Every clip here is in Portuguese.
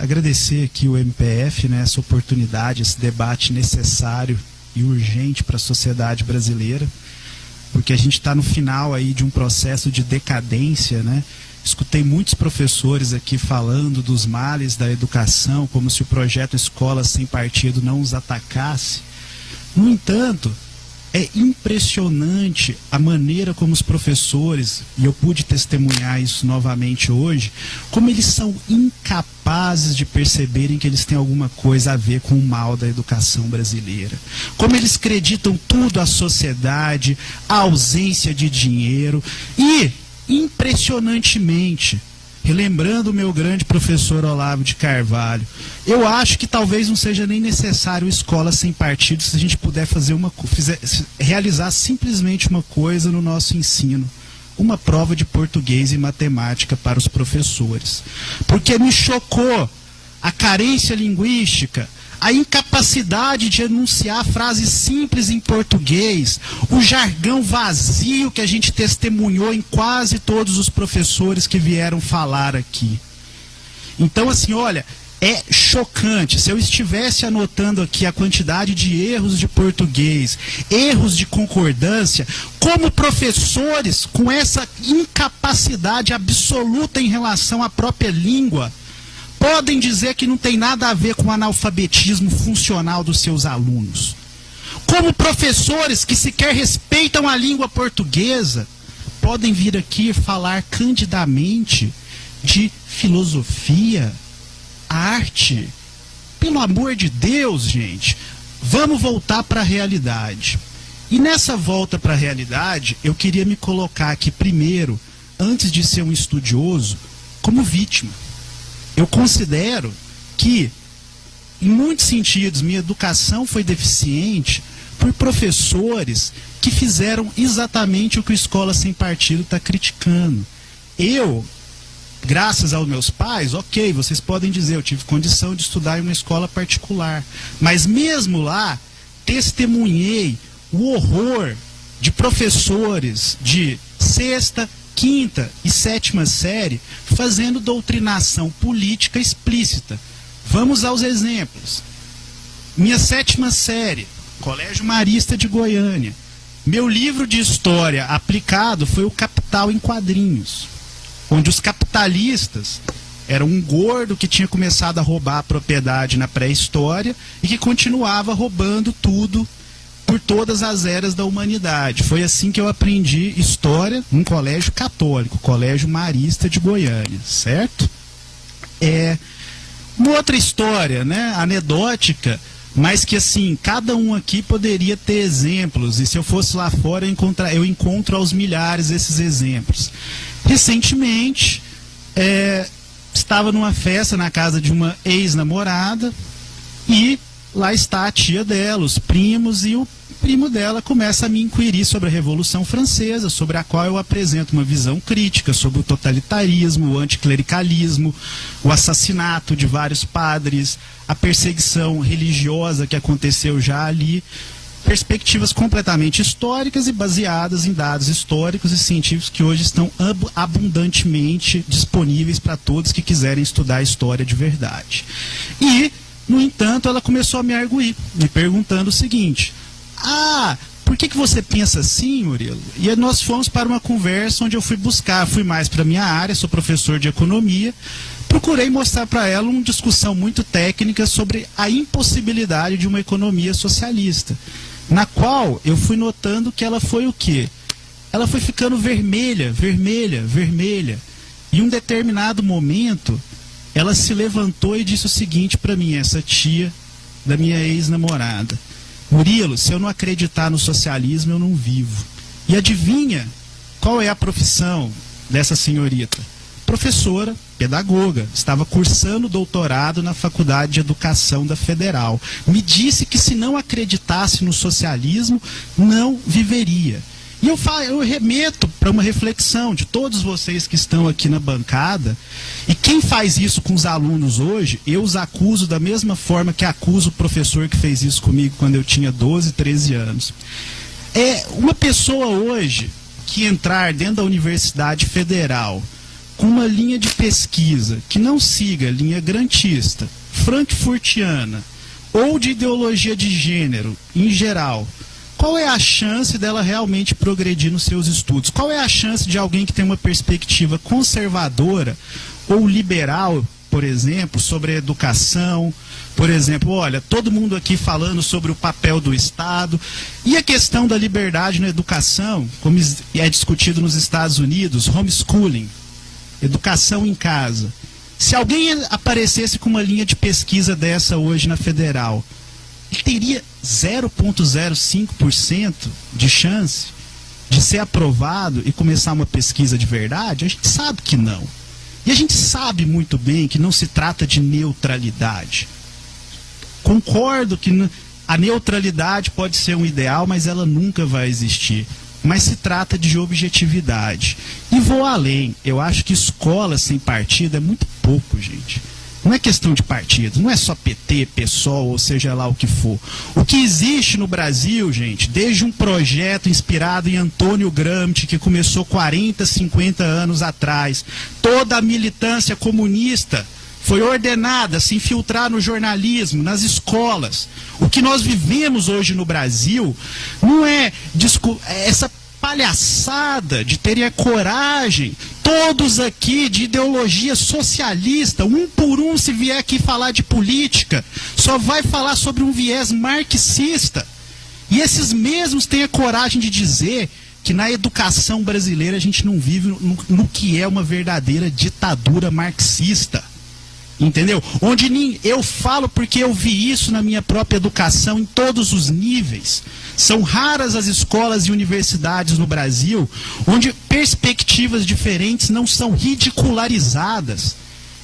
agradecer aqui o MPF, né, essa oportunidade, esse debate necessário e urgente para a sociedade brasileira, porque a gente está no final aí de um processo de decadência, né? Escutei muitos professores aqui falando dos males da educação, como se o projeto Escola Sem Partido não os atacasse. No entanto, é impressionante a maneira como os professores, e eu pude testemunhar isso novamente hoje, como eles são incapazes de perceberem que eles têm alguma coisa a ver com o mal da educação brasileira. Como eles acreditam tudo à sociedade, à ausência de dinheiro e, impressionantemente, relembrando o meu grande professor Olavo de Carvalho, eu acho que talvez não seja nem necessário escola sem partido se a gente puder realizar simplesmente uma coisa no nosso ensino, uma prova de português e matemática para os professores. Porque me chocou a carência linguística, a incapacidade de enunciar frases simples em português, o jargão vazio que a gente testemunhou em quase todos os professores que vieram falar aqui. Então, assim, olha, é chocante. Se eu estivesse anotando aqui a quantidade de erros de português, erros de concordância, como professores com essa incapacidade absoluta em relação à própria língua, podem dizer que não tem nada a ver com o analfabetismo funcional dos seus alunos. Como professores que sequer respeitam a língua portuguesa, podem vir aqui falar candidamente de filosofia, arte. Pelo amor de Deus, gente, vamos voltar para a realidade. E nessa volta para a realidade, eu queria me colocar aqui primeiro, antes de ser um estudioso, como vítima. Eu considero que, em muitos sentidos, minha educação foi deficiente por professores que fizeram exatamente o que a Escola Sem Partido está criticando. Eu, graças aos meus pais, ok, vocês podem dizer, eu tive condição de estudar em uma escola particular, mas mesmo lá, testemunhei o horror de professores de sexta, quinta e sétima série fazendo doutrinação política explícita. Vamos aos exemplos. Minha sétima série, Colégio Marista de Goiânia. Meu livro de história aplicado foi o Capital em Quadrinhos, onde os capitalistas eram um gordo que tinha começado a roubar a propriedade na pré-história e que continuava roubando tudo por todas as eras da humanidade. Foi assim que eu aprendi história num colégio católico, Colégio Marista de Goiânia, certo? Uma outra história, né, anedótica, mas que assim, cada um aqui poderia ter exemplos, e se eu fosse lá fora eu encontro aos milhares esses exemplos. Recentemente, estava numa festa na casa de uma ex-namorada e lá está a tia dela, os primos, e o primo dela começa a me inquirir sobre a Revolução Francesa, sobre a qual eu apresento uma visão crítica sobre o totalitarismo, o anticlericalismo, o assassinato de vários padres, a perseguição religiosa que aconteceu já ali, perspectivas completamente históricas e baseadas em dados históricos e científicos que hoje estão abundantemente disponíveis para todos que quiserem estudar a história de verdade. E, no entanto, ela começou a me arguir, me perguntando o seguinte: por que você pensa assim, Murilo? E aí nós fomos para uma conversa onde eu fui mais para a minha área, sou professor de economia, procurei mostrar para ela uma discussão muito técnica sobre a impossibilidade de uma economia socialista, na qual eu fui notando que ela foi o quê? Ela foi ficando vermelha, vermelha, vermelha. Em um determinado momento, ela se levantou e disse o seguinte para mim, essa tia da minha ex-namorada: Murilo, se eu não acreditar no socialismo, eu não vivo. E adivinha qual é a profissão dessa senhorita? Professora, pedagoga, estava cursando doutorado na Faculdade de Educação da Federal. Me disse que se não acreditasse no socialismo, não viveria. E eu remeto para uma reflexão de todos vocês que estão aqui na bancada, e quem faz isso com os alunos hoje, eu os acuso da mesma forma que acuso o professor que fez isso comigo quando eu tinha 12, 13 anos. Uma pessoa hoje que entrar dentro da Universidade Federal com uma linha de pesquisa que não siga a linha grantista, frankfurtiana ou de ideologia de gênero em geral, qual é a chance dela realmente progredir nos seus estudos? Qual é a chance de alguém que tem uma perspectiva conservadora ou liberal, por exemplo, sobre a educação? Por exemplo, olha, todo mundo aqui falando sobre o papel do Estado e a questão da liberdade na educação, como é discutido nos Estados Unidos, homeschooling, educação em casa. Se alguém aparecesse com uma linha de pesquisa dessa hoje na Federal, ele teria 0,05% de chance de ser aprovado e começar uma pesquisa de verdade? A gente sabe que não. E a gente sabe muito bem que não se trata de neutralidade. Concordo que a neutralidade pode ser um ideal, mas ela nunca vai existir. Mas se trata de objetividade. E vou além. Eu acho que escola sem partido é muito pouco, gente. Não é questão de partido, não é só PT, PSOL, ou seja lá o que for. O que existe no Brasil, gente, desde um projeto inspirado em Antônio Gramsci, que começou 40, 50 anos atrás, toda a militância comunista foi ordenada a se infiltrar no jornalismo, nas escolas. O que nós vivemos hoje no Brasil não é essa palhaçada de terem a coragem, todos aqui de ideologia socialista, um por um, se vier aqui falar de política, só vai falar sobre um viés marxista. E esses mesmos têm a coragem de dizer que na educação brasileira a gente não vive no que é uma verdadeira ditadura marxista. Entendeu? Onde eu falo porque eu vi isso na minha própria educação em todos os níveis. São raras as escolas e universidades no Brasil onde perspectivas diferentes não são ridicularizadas.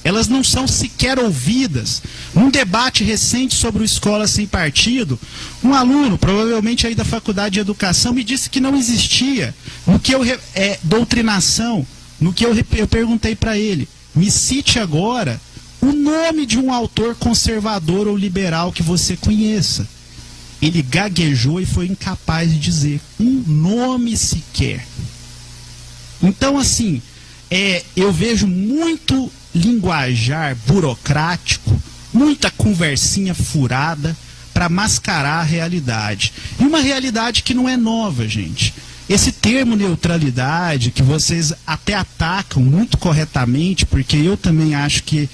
Elas não são sequer ouvidas. Num debate recente sobre o Escola Sem Partido, um aluno, provavelmente aí da Faculdade de Educação, me disse que não existia no que doutrinação, no que eu perguntei para ele. Me cite agora o nome de um autor conservador ou liberal que você conheça. Ele gaguejou e foi incapaz de dizer um nome sequer. Então, assim, eu vejo muito linguajar burocrático, muita conversinha furada para mascarar a realidade. E uma realidade que não é nova, gente. Esse termo neutralidade, que vocês até atacam muito corretamente, porque eu também acho que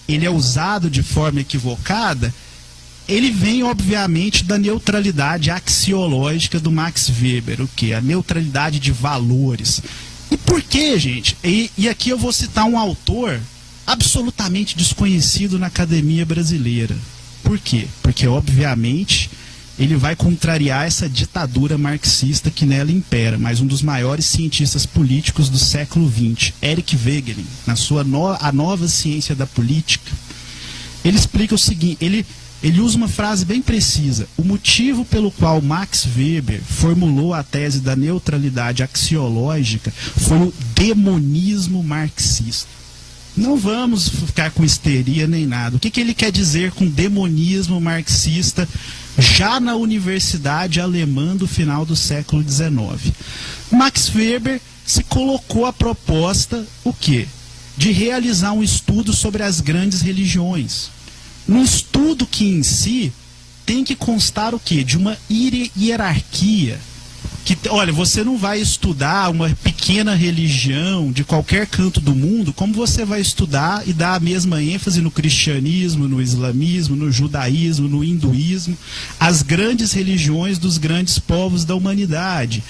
ele é usado de forma equivocada, ele vem, obviamente, da neutralidade axiológica do Max Weber, o que? A neutralidade de valores. E por quê, gente? E aqui eu vou citar um autor absolutamente desconhecido na academia brasileira. Por quê? Porque, obviamente, ele vai contrariar essa ditadura marxista que nela impera, mas um dos maiores cientistas políticos do século XX, Eric Wegelin, na sua A Nova Ciência da Política, ele explica o seguinte, ele usa uma frase bem precisa: o motivo pelo qual Max Weber formulou a tese da neutralidade axiológica foi o demonismo marxista. Não vamos ficar com histeria nem nada. O que ele quer dizer com demonismo marxista já na universidade alemã do final do século XIX? Max Weber se colocou a proposta, o quê? De realizar um estudo sobre as grandes religiões. Um estudo que em si tem que constar o quê? De uma hierarquia. Que, olha, você não vai estudar uma pequena religião de qualquer canto do mundo como você vai estudar e dar a mesma ênfase no cristianismo, no islamismo, no judaísmo, no hinduísmo, as grandes religiões dos grandes povos da humanidade.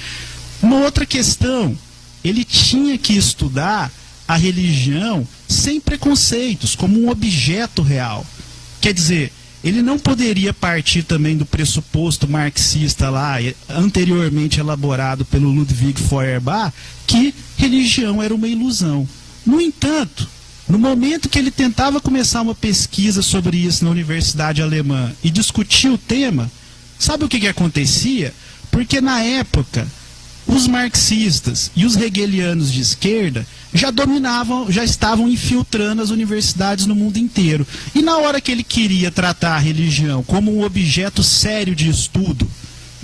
Uma outra questão, ele tinha que estudar a religião sem preconceitos, como um objeto real. Quer dizer, ele não poderia partir também do pressuposto marxista lá, anteriormente elaborado pelo Ludwig Feuerbach, que religião era uma ilusão. No entanto, no momento que ele tentava começar uma pesquisa sobre isso na Universidade Alemã e discutir o tema, sabe o que acontecia? Porque na época, os marxistas e os hegelianos de esquerda já dominavam, já estavam infiltrando as universidades no mundo inteiro. E na hora que ele queria tratar a religião como um objeto sério de estudo,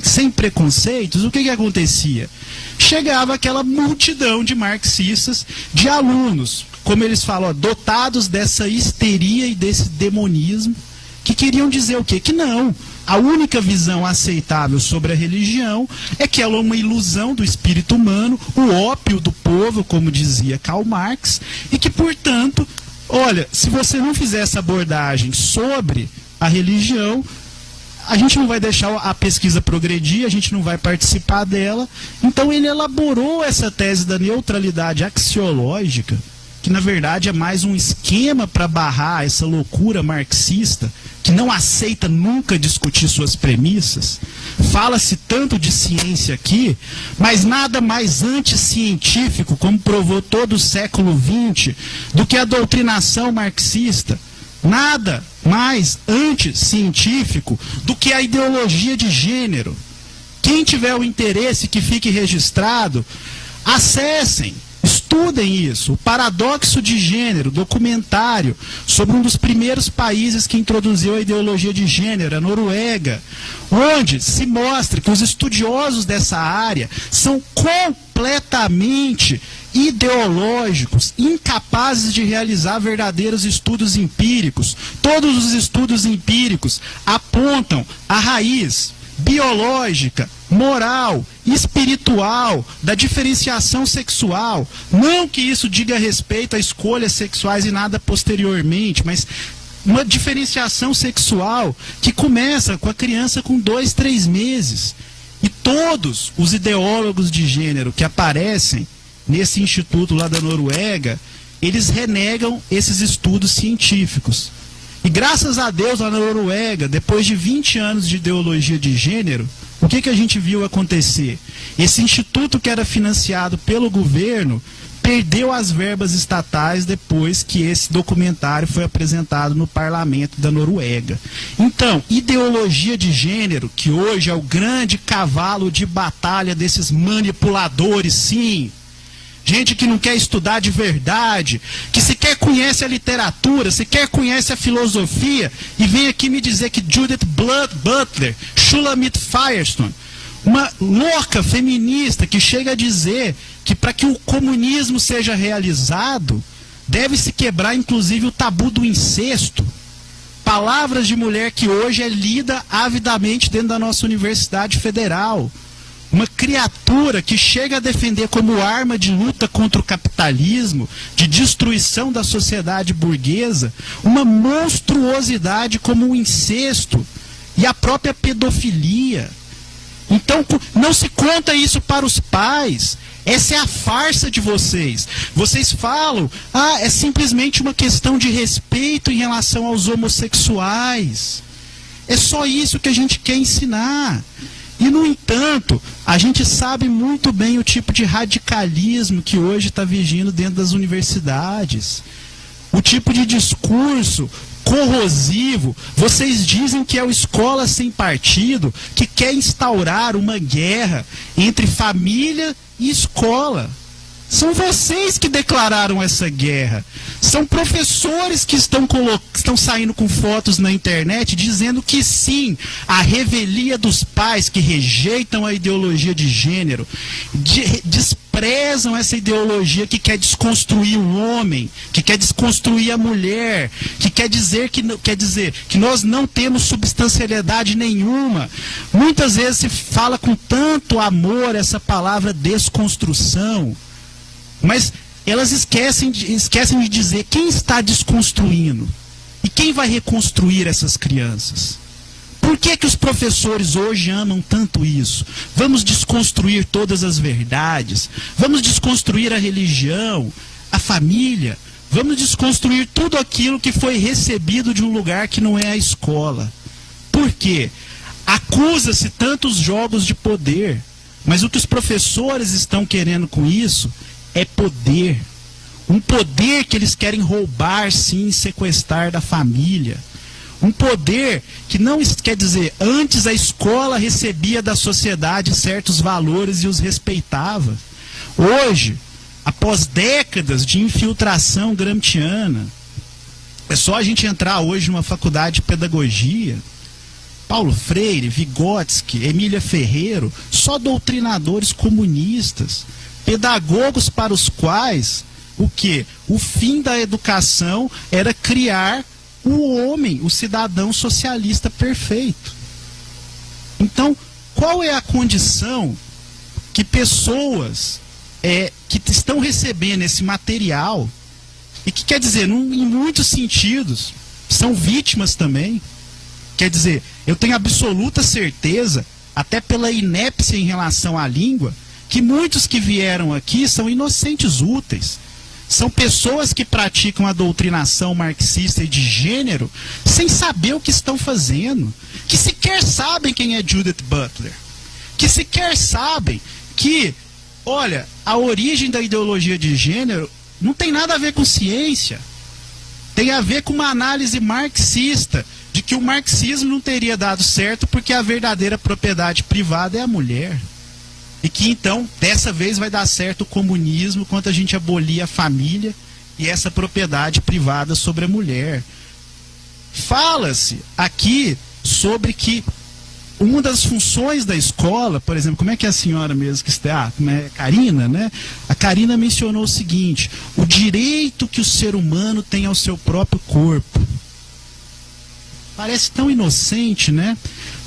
sem preconceitos, o que acontecia? Chegava aquela multidão de marxistas, de alunos como eles falam, ó, dotados dessa histeria e desse demonismo, que queriam dizer o quê? Que não. A única visão aceitável sobre a religião é que ela é uma ilusão do espírito humano, o ópio do povo, como dizia Karl Marx, e que, portanto, olha, se você não fizer essa abordagem sobre a religião, a gente não vai deixar a pesquisa progredir, a gente não vai participar dela. Então ele elaborou essa tese da neutralidade axiológica, que na verdade é mais um esquema para barrar essa loucura marxista, que não aceita nunca discutir suas premissas. Fala-se tanto de ciência aqui, mas nada mais anticientífico, como provou todo o século XX, do que a doutrinação marxista. Nada mais anticientífico do que a ideologia de gênero. Quem tiver o interesse que fique registrado, acessem, estudem isso. O Paradoxo de Gênero, documentário sobre um dos primeiros países que introduziu a ideologia de gênero, a Noruega, onde se mostra que os estudiosos dessa área são completamente ideológicos, incapazes de realizar verdadeiros estudos empíricos. Todos os estudos empíricos apontam a raiz biológica, moral, espiritual, da diferenciação sexual. Não que isso diga respeito a escolhas sexuais e nada posteriormente, mas uma diferenciação sexual que começa com a criança com 2, 3 meses. E todos os ideólogos de gênero que aparecem nesse instituto lá da Noruega, eles renegam esses estudos científicos. E graças a Deus, lá na Noruega, depois de 20 anos de ideologia de gênero, o que a gente viu acontecer? Esse instituto que era financiado pelo governo perdeu as verbas estatais depois que esse documentário foi apresentado no parlamento da Noruega. Então, ideologia de gênero, que hoje é o grande cavalo de batalha desses manipuladores, sim, gente que não quer estudar de verdade, que sequer conhece a literatura, sequer conhece a filosofia, e vem aqui me dizer que Judith Butler, Shulamit Firestone, uma louca feminista que chega a dizer que para que o comunismo seja realizado, deve-se quebrar inclusive o tabu do incesto. Palavras de mulher que hoje é lida avidamente dentro da nossa Universidade Federal. Uma criatura que chega a defender como arma de luta contra o capitalismo, de destruição da sociedade burguesa, uma monstruosidade como o incesto e a própria pedofilia. Então, não se conta isso para os pais. Essa é a farsa de vocês. Vocês falam, é simplesmente uma questão de respeito em relação aos homossexuais. É só isso que a gente quer ensinar. E, no entanto, a gente sabe muito bem o tipo de radicalismo que hoje está vigindo dentro das universidades. O tipo de discurso corrosivo. Vocês dizem que é o Escola Sem Partido que quer instaurar uma guerra entre família e escola. São vocês que declararam essa guerra. São professores que estão saindo com fotos na internet dizendo que sim, a revelia dos pais que rejeitam a ideologia de gênero, desprezam essa ideologia que quer desconstruir o homem, que quer desconstruir a mulher, que quer dizer que nós não temos substancialidade nenhuma. Muitas vezes se fala com tanto amor essa palavra desconstrução, mas elas esquecem de dizer quem está desconstruindo e quem vai reconstruir essas crianças. Por que os professores hoje amam tanto isso? Vamos desconstruir todas as verdades, vamos desconstruir a religião, a família, vamos desconstruir tudo aquilo que foi recebido de um lugar que não é a escola. Por quê? Acusa-se tantos jogos de poder, mas o que os professores estão querendo com isso é poder. Um poder que eles querem roubar, sim, sequestrar da família. Um poder que não quer dizer, antes a escola recebia da sociedade certos valores e os respeitava. Hoje, após décadas de infiltração gramsciana, é só a gente entrar hoje numa faculdade de pedagogia, Paulo Freire, Vygotsky, Emília Ferreiro, só doutrinadores comunistas, pedagogos para os quais o quê? O fim da educação era criar o homem, o cidadão socialista perfeito. Então, qual é a condição que pessoas que estão recebendo esse material, e que quer dizer, em muitos sentidos, são vítimas também? Quer dizer, eu tenho absoluta certeza, até pela inépcia em relação à língua, que muitos que vieram aqui são inocentes úteis. São pessoas que praticam a doutrinação marxista e de gênero sem saber o que estão fazendo, que sequer sabem quem é Judith Butler, que sequer sabem que, olha, a origem da ideologia de gênero não tem nada a ver com ciência, tem a ver com uma análise marxista, de que o marxismo não teria dado certo porque a verdadeira propriedade privada é a mulher. E que então, dessa vez vai dar certo o comunismo quando a gente abolir a família e essa propriedade privada sobre a mulher. Fala-se aqui sobre que uma das funções da escola, por exemplo, como é que é a senhora mesmo que está? Karina, né? A Karina mencionou o seguinte: o direito que o ser humano tem ao seu próprio corpo. Parece tão inocente, né?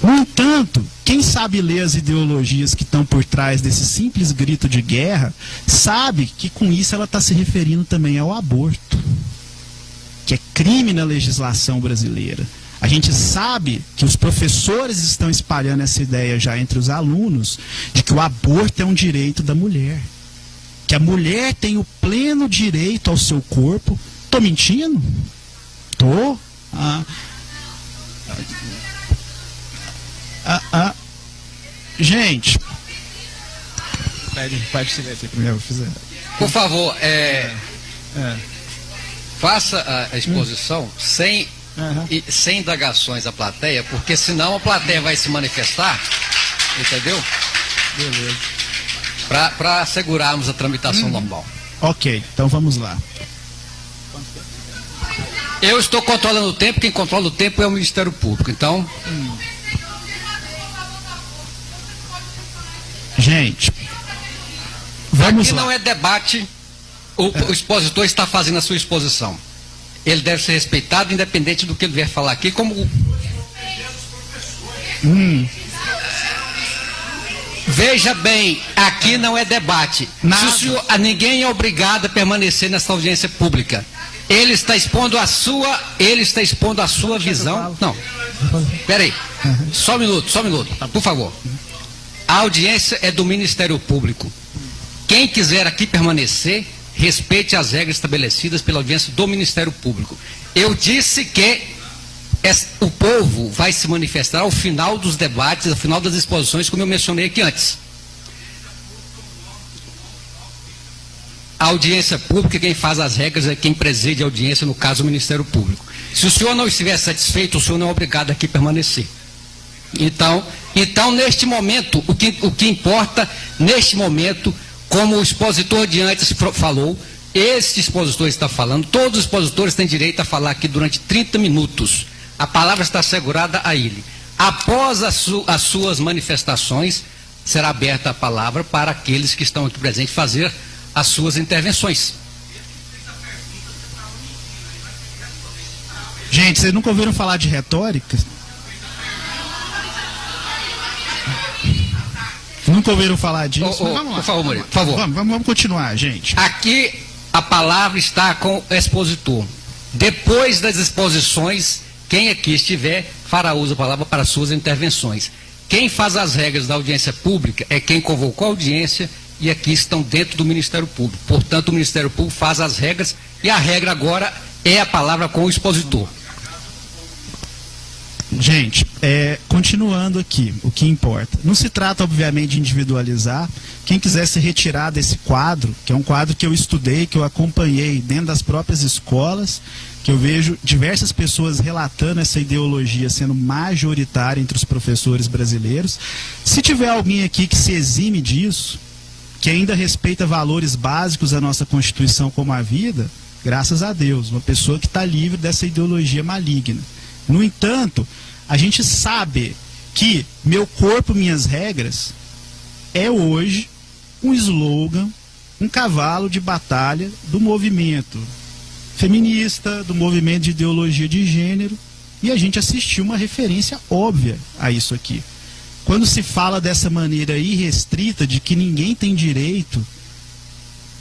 No entanto, quem sabe ler as ideologias que estão por trás desse simples grito de guerra, sabe que com isso ela está se referindo também ao aborto, que é crime na legislação brasileira. A gente sabe que os professores estão espalhando essa ideia já entre os alunos, de que o aborto é um direito da mulher, que a mulher tem o pleno direito ao seu corpo. Tô mentindo? Tô. Gente, pede silêncio primeiro, por favor, faça a exposição sem indagações à plateia, porque senão a plateia vai se manifestar, entendeu? Beleza. Para assegurarmos a tramitação normal. Ok, então vamos lá. Eu estou controlando o tempo, quem controla o tempo é o Ministério Público, então... Gente, vamos aqui lá. Não é debate, o expositor está fazendo a sua exposição. Ele deve ser respeitado, independente do que ele vier falar aqui, como... Veja bem, aqui não é debate. Se o senhor, ninguém é obrigado a permanecer nessa audiência pública. Ele está expondo a sua visão. Não, peraí, só um minuto, por favor. A audiência é do Ministério Público. Quem quiser aqui permanecer, respeite as regras estabelecidas pela audiência do Ministério Público. Eu disse que o povo vai se manifestar ao final dos debates, ao final das exposições, como eu mencionei aqui antes. A audiência pública, quem faz as regras é quem preside a audiência, no caso o Ministério Público. Se o senhor não estiver satisfeito, o senhor não é obrigado aqui a permanecer. Então, neste momento, o que importa, neste momento, como o expositor de antes falou, este expositor está falando, todos os expositores têm direito a falar aqui durante 30 minutos. A palavra está assegurada a ele. Após as suas manifestações, será aberta a palavra para aqueles que estão aqui presentes fazer as suas intervenções. Gente, vocês nunca ouviram falar de retórica? Nunca ouviram falar disso? Vamos lá. Por favor, Murilo, por favor. Vamos continuar, gente. Aqui a palavra está com o expositor. Depois das exposições, quem aqui estiver fará uso da palavra para suas intervenções. Quem faz as regras da audiência pública é quem convocou a audiência e aqui estão dentro do Ministério Público. Portanto, o Ministério Público faz as regras e a regra agora é a palavra com o expositor. Gente, continuando aqui, o que importa. Não se trata, obviamente, de individualizar. Quem quiser se retirar desse quadro, que é um quadro que eu estudei, que eu acompanhei dentro das próprias escolas, que eu vejo diversas pessoas relatando essa ideologia sendo majoritária entre os professores brasileiros. Se tiver alguém aqui que se exime disso, que ainda respeita valores básicos da nossa Constituição como a vida, graças a Deus, uma pessoa que está livre dessa ideologia maligna. No entanto, a gente sabe que meu corpo, minhas regras é hoje um slogan, um cavalo de batalha do movimento feminista, do movimento de ideologia de gênero, e a gente assistiu uma referência óbvia a isso aqui. Quando se fala dessa maneira irrestrita de que ninguém tem direito,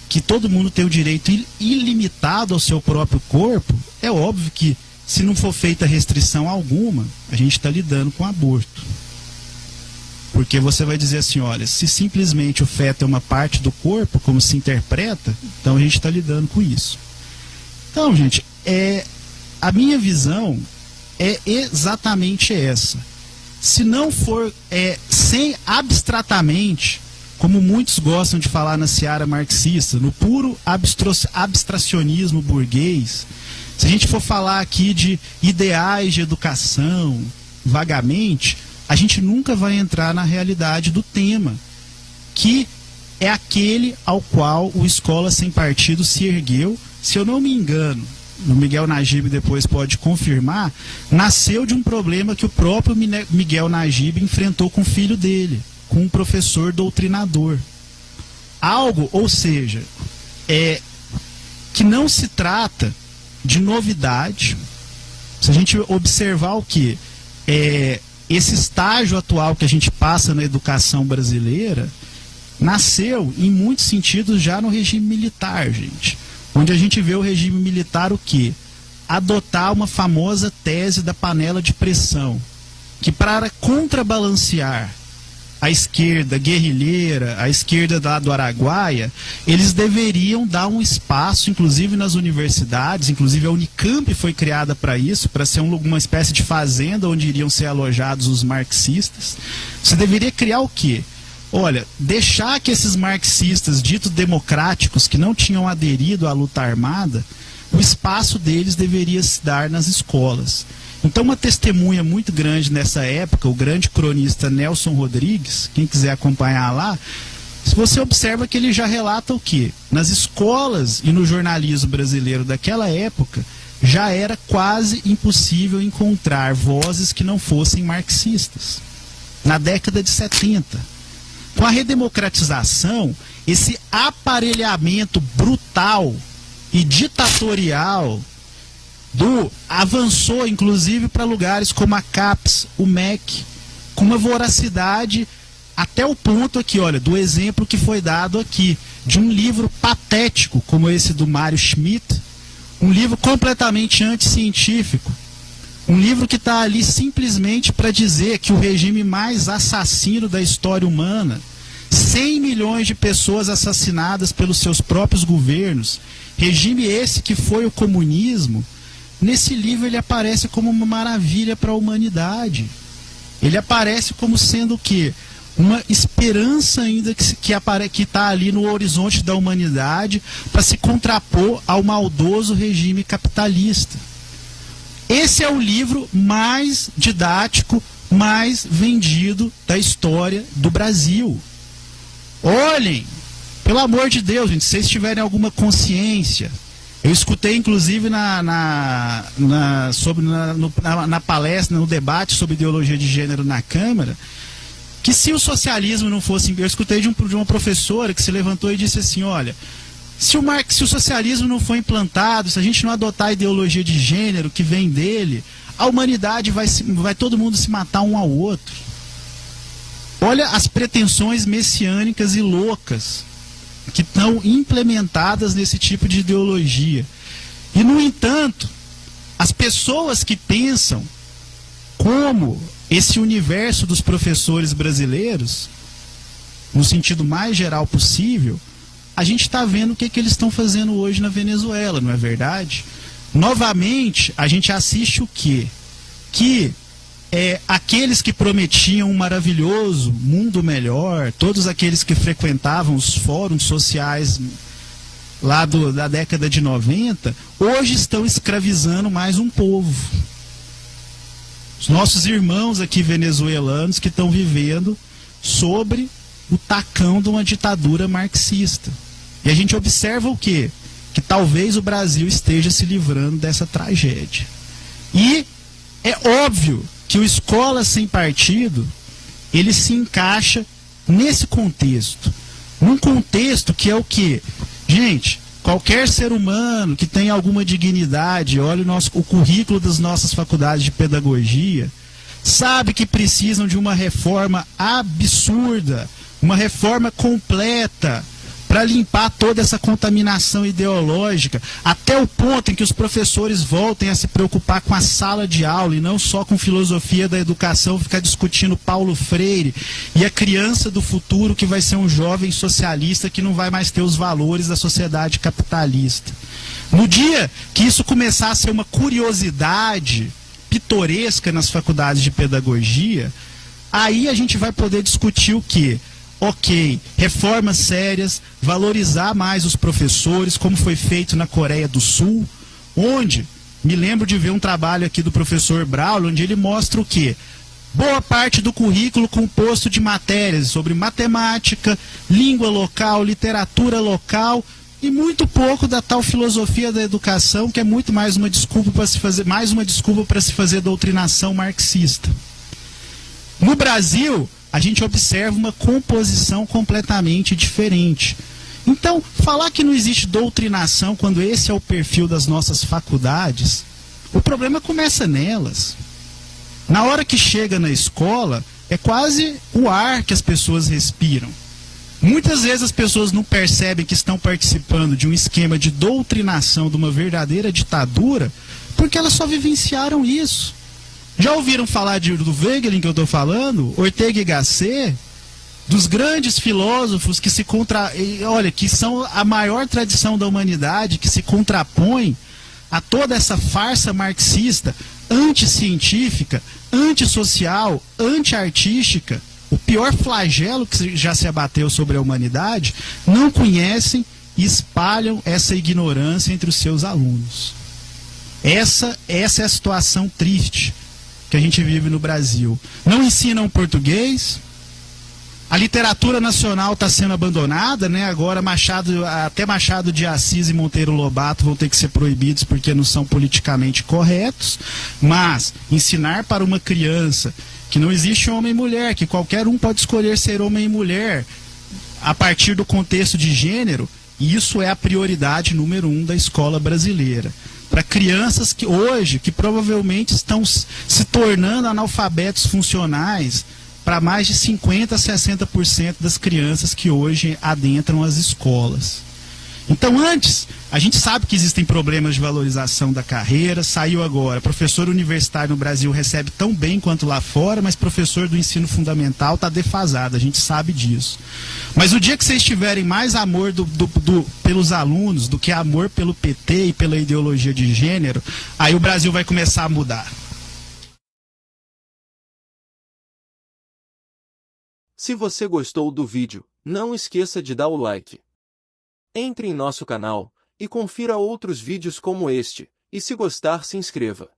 que todo mundo tem o direito ilimitado ao seu próprio corpo, é óbvio que, se não for feita restrição alguma, a gente está lidando com aborto. Porque você vai dizer assim, olha, se simplesmente o feto é uma parte do corpo, como se interpreta, então a gente está lidando com isso. Então, gente, a minha visão é exatamente essa. Se não for sem abstratamente, como muitos gostam de falar na seara marxista, no puro abstracionismo burguês, se a gente for falar aqui de ideais de educação, vagamente, a gente nunca vai entrar na realidade do tema, que é aquele ao qual o Escola Sem Partido se ergueu. Se eu não me engano, o Miguel Najib depois pode confirmar, nasceu de um problema que o próprio Miguel Najib enfrentou com o filho dele, com um professor doutrinador. Algo, ou seja, que não se trata de novidade. Se a gente observar o que esse estágio atual que a gente passa na educação brasileira nasceu, em muitos sentidos, já no regime militar, gente. Onde a gente vê o regime militar o quê? Adotar uma famosa tese da panela de pressão, que para contrabalancear a esquerda guerrilheira, a esquerda do Araguaia, eles deveriam dar um espaço, inclusive nas universidades, inclusive a Unicamp foi criada para isso, para ser uma espécie de fazenda onde iriam ser alojados os marxistas. Você deveria criar o quê? Olha, deixar que esses marxistas ditos democráticos, que não tinham aderido à luta armada, o espaço deles deveria se dar nas escolas. Então, uma testemunha muito grande nessa época, o grande cronista Nelson Rodrigues, quem quiser acompanhar lá, se você observa que ele já relata o quê? Nas escolas e no jornalismo brasileiro daquela época, já era quase impossível encontrar vozes que não fossem marxistas. Na década de 70. Com a redemocratização, esse aparelhamento brutal e ditatorial avançou, inclusive, para lugares como a CAPES, o MEC, com uma voracidade até o ponto aqui, olha, do exemplo que foi dado aqui, de um livro patético, como esse do Mário Schmidt, um livro completamente anticientífico, um livro que está ali simplesmente para dizer que o regime mais assassino da história humana, 100 milhões de pessoas assassinadas pelos seus próprios governos, regime esse que foi o comunismo, nesse livro ele aparece como uma maravilha para a humanidade. Ele aparece como sendo o quê? Uma esperança ainda que está ali no horizonte da humanidade para se contrapor ao maldoso regime capitalista. Esse é o livro mais didático, mais vendido da história do Brasil. Olhem, pelo amor de Deus, gente, se vocês tiverem alguma consciência, eu escutei inclusive na palestra, no debate sobre ideologia de gênero na Câmara, que se o socialismo não fosse... Eu escutei de uma professora que se levantou e disse assim, olha, se o socialismo não for implantado, se a gente não adotar a ideologia de gênero que vem dele, a humanidade vai todo mundo se matar um ao outro. Olha as pretensões messiânicas e loucas que estão implementadas nesse tipo de ideologia. E, no entanto, as pessoas que pensam como esse universo dos professores brasileiros, no sentido mais geral possível, a gente está vendo o que eles estão fazendo hoje na Venezuela, não é verdade? Novamente, a gente assiste o quê? Que aqueles que prometiam um maravilhoso mundo melhor, todos aqueles que frequentavam os fóruns sociais lá da década de 90, hoje estão escravizando mais um povo. Os nossos irmãos aqui venezuelanos que estão vivendo sobre o tacão de uma ditadura marxista. E a gente observa o quê? Que talvez o Brasil esteja se livrando dessa tragédia. E é óbvio que o Escola Sem Partido, ele se encaixa nesse contexto. Num contexto que é o quê? Gente, qualquer ser humano que tenha alguma dignidade, olha o currículo das nossas faculdades de pedagogia, sabe que precisam de uma reforma absurda, uma reforma completa, para limpar toda essa contaminação ideológica, até o ponto em que os professores voltem a se preocupar com a sala de aula e não só com filosofia da educação, ficar discutindo Paulo Freire e a criança do futuro que vai ser um jovem socialista que não vai mais ter os valores da sociedade capitalista. No dia que isso começar a ser uma curiosidade pitoresca nas faculdades de pedagogia, aí a gente vai poder discutir o quê? Ok, reformas sérias, valorizar mais os professores, como foi feito na Coreia do Sul, onde, me lembro de ver um trabalho aqui do professor Braulio, onde ele mostra o quê? Boa parte do currículo composto de matérias sobre matemática, língua local, literatura local, e muito pouco da tal filosofia da educação, que é muito mais uma desculpa para se fazer doutrinação marxista. No Brasil, a gente observa uma composição completamente diferente. Então, falar que não existe doutrinação quando esse é o perfil das nossas faculdades, o problema começa nelas. Na hora que chega na escola, é quase o ar que as pessoas respiram. Muitas vezes as pessoas não percebem que estão participando de um esquema de doutrinação, de uma verdadeira ditadura, porque elas só vivenciaram isso. Já ouviram falar do Wegelin que eu estou falando? Ortega y Gasset? Dos grandes filósofos que que são a maior tradição da humanidade, que se contrapõem a toda essa farsa marxista, anticientífica, antissocial, antiartística, o pior flagelo que já se abateu sobre a humanidade, não conhecem e espalham essa ignorância entre os seus alunos. Essa é a situação triste que a gente vive no Brasil. Não ensinam português, a literatura nacional está sendo abandonada, né? Agora até Machado de Assis e Monteiro Lobato vão ter que ser proibidos porque não são politicamente corretos, mas ensinar para uma criança que não existe homem e mulher, que qualquer um pode escolher ser homem e mulher a partir do contexto de gênero, isso é a prioridade número 1 da escola brasileira. Para crianças que hoje, que provavelmente estão se tornando analfabetos funcionais, para mais de 50% a 60% das crianças que hoje adentram as escolas. Então, antes, a gente sabe que existem problemas de valorização da carreira, saiu agora, professor universitário no Brasil recebe tão bem quanto lá fora, mas professor do ensino fundamental está defasado, a gente sabe disso. Mas o dia que vocês tiverem mais amor pelos alunos do que amor pelo PT e pela ideologia de gênero, aí o Brasil vai começar a mudar. Se você gostou do vídeo, não esqueça de dar o like. Entre em nosso canal e confira outros vídeos como este, e se gostar se inscreva.